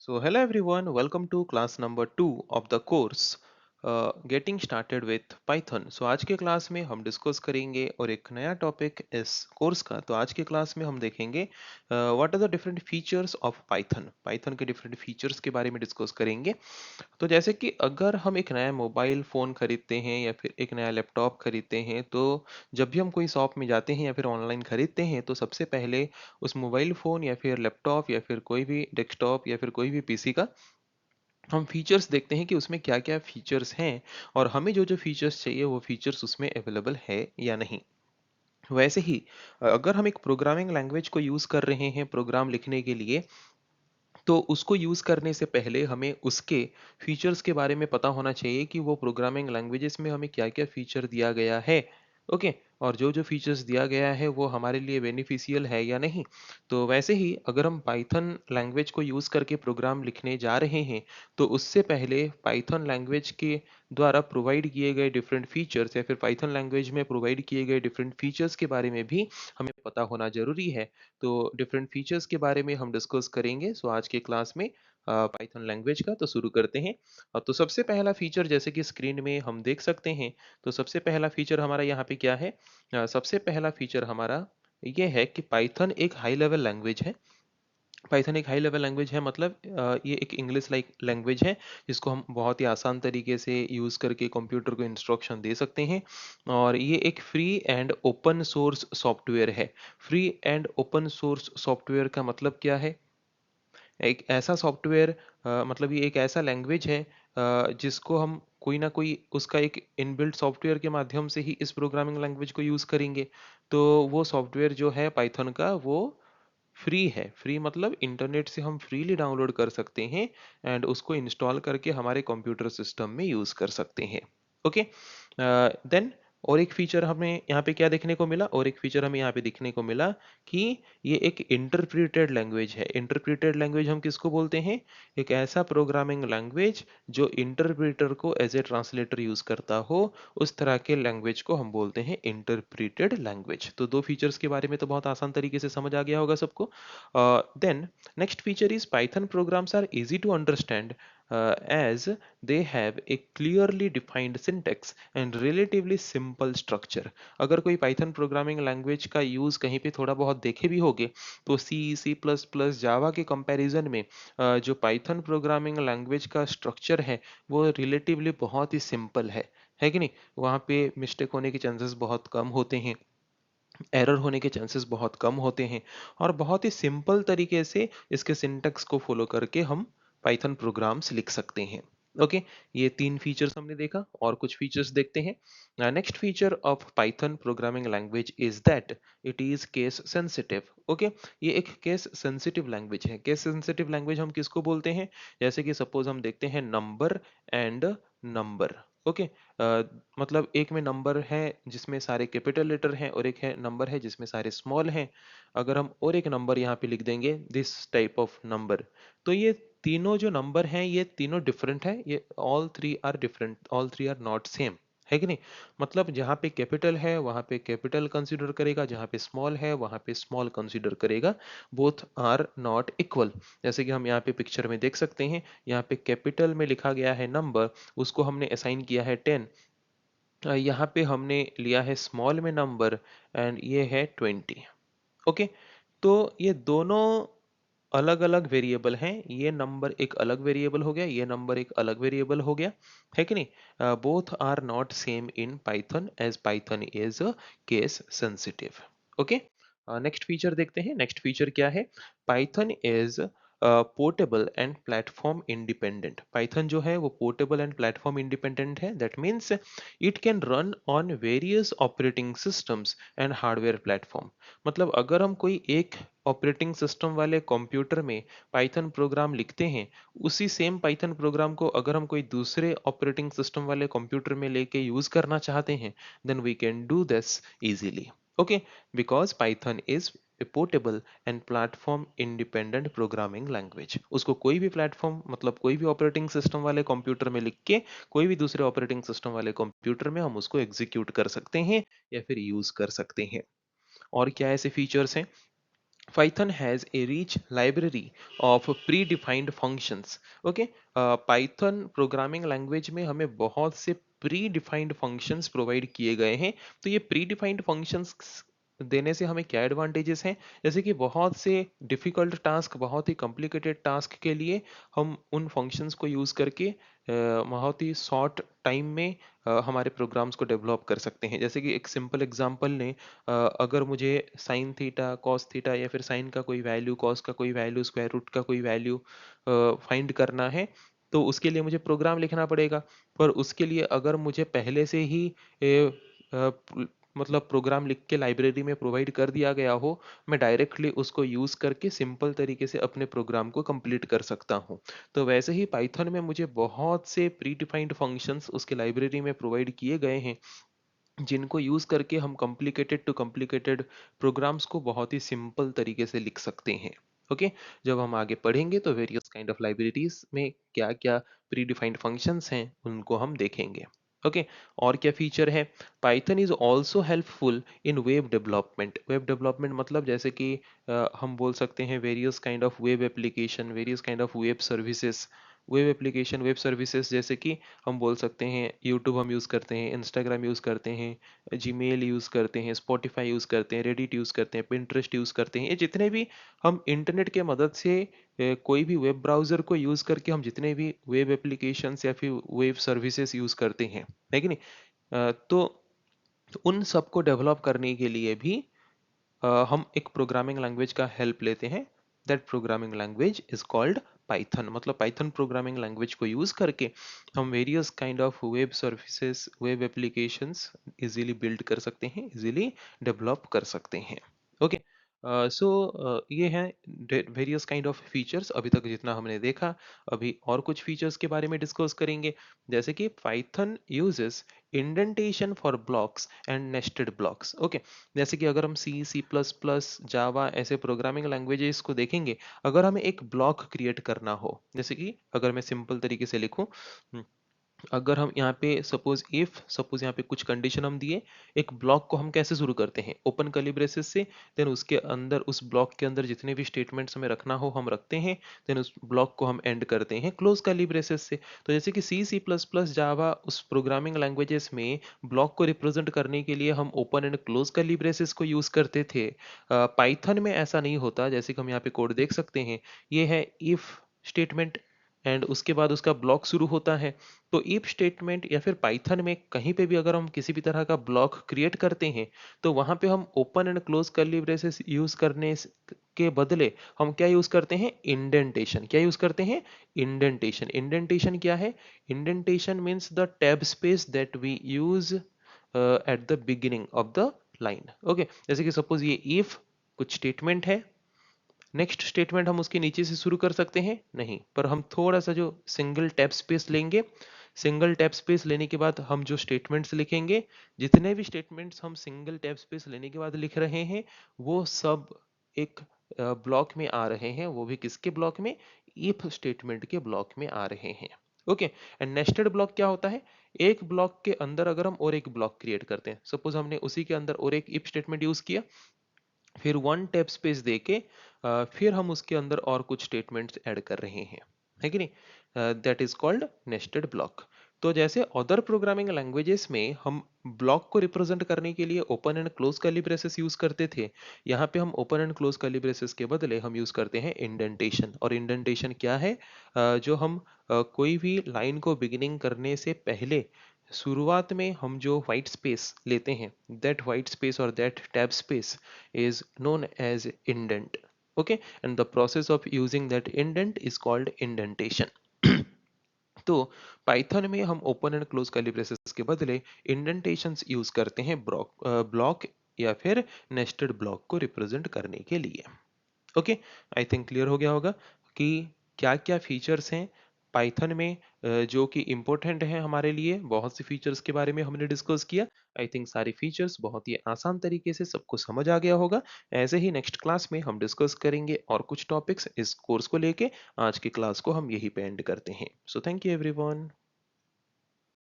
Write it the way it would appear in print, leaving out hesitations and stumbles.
So, hello everyone, welcome to class number 2 of the course Getting Started with Python. So, आज के class में हम discuss करेंगे और एक नया टॉपिक इस कोर्स का। तो आज के क्लास में हम देखेंगे what are the different features of Python. Python के डिफरेंट फीचर्स के बारे में डिस्कस करेंगे। तो जैसे कि अगर हम एक नया मोबाइल फ़ोन खरीदते हैं या फिर एक नया लैपटॉप खरीदते हैं, तो जब भी हम कोई शॉप में जाते हैं या फिर ऑनलाइन खरीदते हैं, तो सबसे पहले उस मोबाइल फ़ोन या फिर लैपटॉप या फिर कोई भी डेस्कटॉप या फिर कोई भी पीसी का हम फीचर्स देखते हैं कि उसमें क्या-क्या फीचर्स हैं और हमें जो-जो फीचर्स चाहिए वो फीचर्स उसमें अवेलेबल है या नहीं। वैसे ही अगर हम एक प्रोग्रामिंग लैंग्वेज को यूज़ कर रहे हैं प्रोग्राम लिखने के लिए, तो उसको यूज़ करने से पहले हमें उसके फीचर्स के बारे में पता होना चाहिए कि वो प्रोग्रामिंग लैंग्वेजेस में हमें क्या-क्या फीचर दिया गया है, ओके? और जो-जो फीचर्स दिया गया है वो हमारे लिए बेनिफिशियल है या नहीं। तो वैसे ही अगर हम पाइथन लैंग्वेज को यूज़ करके प्रोग्राम लिखने जा रहे हैं, तो उससे पहले पाइथन लैंग्वेज के द्वारा प्रोवाइड किए गए डिफरेंट फीचर्स या फिर पाइथन लैंग्वेज में प्रोवाइड किए गए डिफरेंट फीचर्स के बारे में भी हमें पता होना ज़रूरी है। तो डिफरेंट फीचर्स के बारे में हम डिस्कस करेंगे। सो आज के क्लास में पाइथन लैंग्वेज का तो शुरू करते हैं। तो सबसे पहला फीचर जैसे कि स्क्रीन में हम देख सकते हैं, तो सबसे पहला फीचर हमारा यहाँ पे क्या है? सबसे पहला फीचर हमारा ये है कि पाइथन एक हाई लेवल लैंग्वेज है। पाइथन एक हाई लेवल लैंग्वेज है मतलब ये एक इंग्लिश लाइक लैंग्वेज है जिसको हम बहुत ही आसान तरीके से यूज़ करके कंप्यूटर को इंस्ट्रक्शन दे सकते हैं और ये एक free and open source software है। Free and open source software का मतलब क्या है? एक ऐसा सॉफ्टवेयर मतलब ये एक ऐसा लैंग्वेज है जिसको हम कोई ना कोई उसका एक इनबिल्ट सॉफ्टवेयर के माध्यम से ही इस प्रोग्रामिंग लैंग्वेज को यूज़ करेंगे। तो वो सॉफ्टवेयर जो है पाइथन का वो फ्री है। फ्री मतलब इंटरनेट से हम फ्रीली डाउनलोड कर सकते हैं एंड उसको इंस्टॉल करके हमारे कंप्यूटर सिस्टम में यूज़ कर सकते हैं। ओके, देन और एक फीचर हमें यहाँ पे क्या देखने को मिला और एक फीचर हमें यहाँ पे देखने को मिला कि ये एक इंटरप्रेटेड लैंग्वेज है। इंटरप्रेटेड लैंग्वेज हम किसको बोलते हैं? एक ऐसा प्रोग्रामिंग लैंग्वेज जो इंटरप्रेटर को एज ए ट्रांसलेटर यूज करता हो, उस तरह के लैंग्वेज को हम बोलते हैं इंटरप्रेटेड लैंग्वेज। तो दो फीचर्स के बारे में तो बहुत आसान तरीके से समझ आ गया होगा सबको। Then next feature is Python programs are easy to understand as they have a clearly defined syntax and relatively simple structure। अगर कोई पाइथन प्रोग्रामिंग लैंग्वेज का यूज़ कहीं पे थोड़ा बहुत देखे भी होगे, तो सी प्लस प्लस जावा के कंपैरिजन में जो पाइथन प्रोग्रामिंग लैंग्वेज का स्ट्रक्चर है वो रिलेटिवली बहुत ही सिंपल है कि नहीं? वहाँ पे मिस्टेक होने के चांसेस बहुत कम होते हैं, एरर होने के चांसेस बहुत कम होते हैं और बहुत ही सिंपल तरीके से इसके सिंटैक्स को फॉलो करके हम पाइथन प्रोग्राम्स लिख सकते हैं। ओके, ये तीन फीचर्स हमने देखा और कुछ फीचर्स देखते हैं। Next feature of Python programming language is that it is case sensitive. Okay, ये एक केस सेंसिटिव लैंग्वेज है। केस सेंसिटिव लैंग्वेज हम किसको बोलते हैं? जैसे कि सपोज हम देखते हैं नंबर एंड नंबर। ओके, मतलब एक में नंबर है जिसमें सारे कैपिटल लेटर हैं और एक है नंबर है जिसमें सारे स्मॉल हैं। अगर हम और एक नंबर यहाँ पे लिख देंगे दिस टाइप ऑफ नंबर, तो ये तीनों जो नंबर हैं ये तीनों डिफरेंट है। ये all three are different, all three are not same, है कि नहीं? मतलब जहाँ पे कैपिटल है वहाँ पे कैपिटल कंसीडर करेगा, जहाँ पे स्मॉल है वहाँ पे स्मॉल कंसीडर करेगा। Both are not equal. जैसे कि हम यहाँ पे पिक्चर में देख सकते हैं, यहाँ पे कैपिटल में लिखा गया है नंबर, उसको हमने असाइन किया है 10। यहाँ पे हमने लिया है स्मॉल में नंबर एंड ये है 20। ओके, तो ये दोनों अलग अलग वेरिएबल हैं। ये नंबर एक अलग वेरिएबल हो गया, ये नंबर एक अलग वेरिएबल हो गया, है कि नहीं? Both are not same in Python as Python is case sensitive. Okay, next feature देखते हैं। नेक्स्ट फीचर क्या है? Python is portable and platform independent. Python जो है वो पोर्टेबल एंड प्लेटफॉर्म इंडिपेंडेंट है। That means it can run on various operating systems and hardware platform. मतलब अगर हम कोई एक ऑपरेटिंग सिस्टम वाले कंप्यूटर में पाइथन प्रोग्राम लिखते हैं, उसी सेम पाइथन प्रोग्राम को अगर हम कोई दूसरे ऑपरेटिंग सिस्टम वाले कंप्यूटर में लेके यूज करना चाहते हैं, then we can do this easily. Okay, because Python is a portable and platform independent programming language. उसको कोई भी प्लेटफॉर्म मतलब कोई भी ऑपरेटिंग सिस्टम वाले कंप्यूटर में लिख के कोई भी दूसरे ऑपरेटिंग सिस्टम वाले कंप्यूटर में हम उसको एग्जीक्यूट कर सकते हैं या फिर यूज कर सकते हैं। और क्या ऐसे फीचर्स हैं? Python has a rich library of predefined functions. Okay, Python programming language में हमें बहुत से प्री डिफाइंड फंक्शंस प्रोवाइड किए गए हैं। तो ये प्री डिफाइंड फंक्शंस देने से हमें क्या एडवांटेजेस हैं, जैसे कि बहुत से डिफिकल्ट टास्क, बहुत ही कॉम्प्लिकेटेड टास्क के लिए हम उन फंक्शंस को यूज़ करके बहुत ही शॉर्ट टाइम में हमारे प्रोग्राम्स को डेवलप कर सकते हैं। जैसे कि एक सिंपल एग्जांपल लें, अगर मुझे साइन थीटा, कॉस थीटा या फिर साइन का कोई वैल्यू, कॉस का कोई वैल्यू, स्क्वायर रूट का कोई वैल्यू फाइंड करना है, तो उसके लिए मुझे प्रोग्राम लिखना पड़ेगा। पर उसके लिए अगर मुझे पहले से ही मतलब प्रोग्राम लिख के लाइब्रेरी में प्रोवाइड कर दिया गया हो, मैं डायरेक्टली उसको यूज़ करके सिंपल तरीके से अपने प्रोग्राम को कंप्लीट कर सकता हूँ। तो वैसे ही पाइथन में मुझे बहुत से प्री डिफाइंड फंक्शंस उसके लाइब्रेरी में प्रोवाइड किए गए हैं, जिनको यूज करके हम कॉम्प्लिकेटेड टू कॉम्प्लिकेटेड प्रोग्राम्स को बहुत ही सिंपल तरीके से लिख सकते हैं। ओके, जब हम आगे पढ़ेंगे तो वेरियस काइंड ऑफ लाइब्रेरीज में क्या क्या प्री डिफाइंड फंक्शंस हैं उनको हम देखेंगे। ओके, और क्या फीचर है, Python is also helpful in web development. Web development मतलब जैसे कि हम बोल सकते हैं various kind of web application, various kind of web services. Web application, web services जैसे कि हम बोल सकते हैं यूट्यूब हम यूज़ करते हैं, इंस्टाग्राम यूज़ करते हैं, जीमेल यूज़ करते हैं, स्पॉटिफाई यूज़ करते हैं, रेडिट यूज़ करते हैं, पिंटरेस्ट यूज़ करते हैं। ये जितने भी हम इंटरनेट के मदद से कोई भी वेब ब्राउज़र को यूज़ करके हम जितने भी वेब एप्लीकेशंस या फिर वेब सर्विसेज यूज़ करते हैं, है कि नहीं? तो उन सबको डेवलप करने के लिए भी हम एक प्रोग्रामिंग लैंग्वेज का हेल्प लेते हैं। That programming language is called Python. मतलब पाइथन प्रोग्रामिंग लैंग्वेज को यूज करके हम various kind of web services, web applications easily build कर सकते हैं, इजीली डेवलप कर सकते हैं। ओके, सो ये हैं वेरियस काइंड ऑफ फीचर्स अभी तक जितना हमने देखा। अभी और कुछ फीचर्स के बारे में डिस्कस करेंगे, जैसे कि Python uses indentation for blocks and nested blocks. Okay, जैसे कि अगर हम सी, सी प्लस प्लस, जावा ऐसे प्रोग्रामिंग लैंग्वेजेस को देखेंगे, अगर हमें एक ब्लॉक क्रिएट करना हो, जैसे कि अगर मैं सिंपल तरीके से लिखूं, अगर हम यहाँ पे सपोज यहाँ पे कुछ कंडीशन हम दिए, एक ब्लॉक को हम कैसे शुरू करते हैं, ओपन कर्ली ब्रेसेस से, देन उसके अंदर, उस ब्लॉक के अंदर जितने भी स्टेटमेंट्स हमें रखना हो हम रखते हैं, देन उस ब्लॉक को हम एंड करते हैं क्लोज कर्ली ब्रेसेस से। तो जैसे कि सी, सी प्लस प्लस, जावा, उस प्रोग्रामिंग लैंग्वेजेस में ब्लॉक को रिप्रेजेंट करने के लिए हम open and close curly braces को यूज करते थे। पाइथन में ऐसा नहीं होता। जैसे कि हम यहाँ पे कोड देख सकते हैं, ये है इफ स्टेटमेंट, एंड उसके बाद उसका ब्लॉक शुरू होता है। तो इफ स्टेटमेंट या फिर पाइथन में कहीं पे भी अगर हम किसी भी तरह का ब्लॉक क्रिएट करते हैं, तो वहां पे हम open and close curly braces use करने के बदले हम क्या यूज करते हैं, इंडेंटेशन। क्या यूज करते हैं, इंडेंटेशन। इंडेंटेशन क्या है, indentation means the tab space that we use at the beginning of the line. Okay, जैसे कि सपोज ये इफ कुछ स्टेटमेंट है, नेक्स्ट स्टेटमेंट हम उसके नीचे से शुरू कर सकते हैं नहीं, पर हम थोड़ा सा जो सिंगल टैब स्पेस लेंगे, सिंगल टैब स्पेस लेने के बाद हम जो स्टेटमेंट्स लिखेंगे, जितने भी स्टेटमेंट्स हम सिंगल टैब स्पेस लेने के बाद लिख रहे हैं, वो सब एक ब्लॉक में आ रहे हैं। वो भी किसके ब्लॉक में, इफ स्टेटमेंट के ब्लॉक में आ रहे हैं। ओके, एंड नेस्टेड ब्लॉक क्या होता है, एक ब्लॉक के अंदर अगर हम और एक ब्लॉक क्रिएट करते हैं, सपोज हमने उसी के अंदर और एक इफ स्टेटमेंट यूज किया, फिर वन टैब स्पेस देके फिर हम उसके अंदर और कुछ स्टेटमेंट्स ऐड कर रहे हैं, है कि नहीं? That is called nested block. तो जैसे अदर प्रोग्रामिंग लैंग्वेजेस में हम ब्लॉक को रिप्रेजेंट करने के लिए open and close curly braces use करते थे, यहाँ पे हम open and close curly braces के बदले हम यूज करते हैं इंडेंटेशन। और इंडेंटेशन क्या है, जो हम कोई भी लाइन को बिगिनिंग करने से पहले शुरुआत में हम जो वाइट स्पेस लेते हैं, दैट वाइट स्पेस और that tab space is known as indent. Okay, and the process of using that indent is called indentation. तो पाइथन में हम open and close curly braces के बदले इंडेंटेशंस यूज करते हैं ब्लॉक या फिर नेस्टेड ब्लॉक को रिप्रेजेंट करने के लिए। ओके, आई थिंक क्लियर हो गया होगा कि क्या क्या फीचर्स हैं पाइथन में जो कि इम्पोर्टेंट हैं हमारे लिए। बहुत सी फीचर्स के बारे में हमने डिस्कस किया। आई थिंक सारी फीचर्स बहुत ही आसान तरीके से सबको समझ आ गया होगा। ऐसे ही नेक्स्ट क्लास में हम डिस्कस करेंगे और कुछ टॉपिक्स इस कोर्स को लेके। आज की क्लास को हम यही पे एंड करते हैं। So thank you everyone.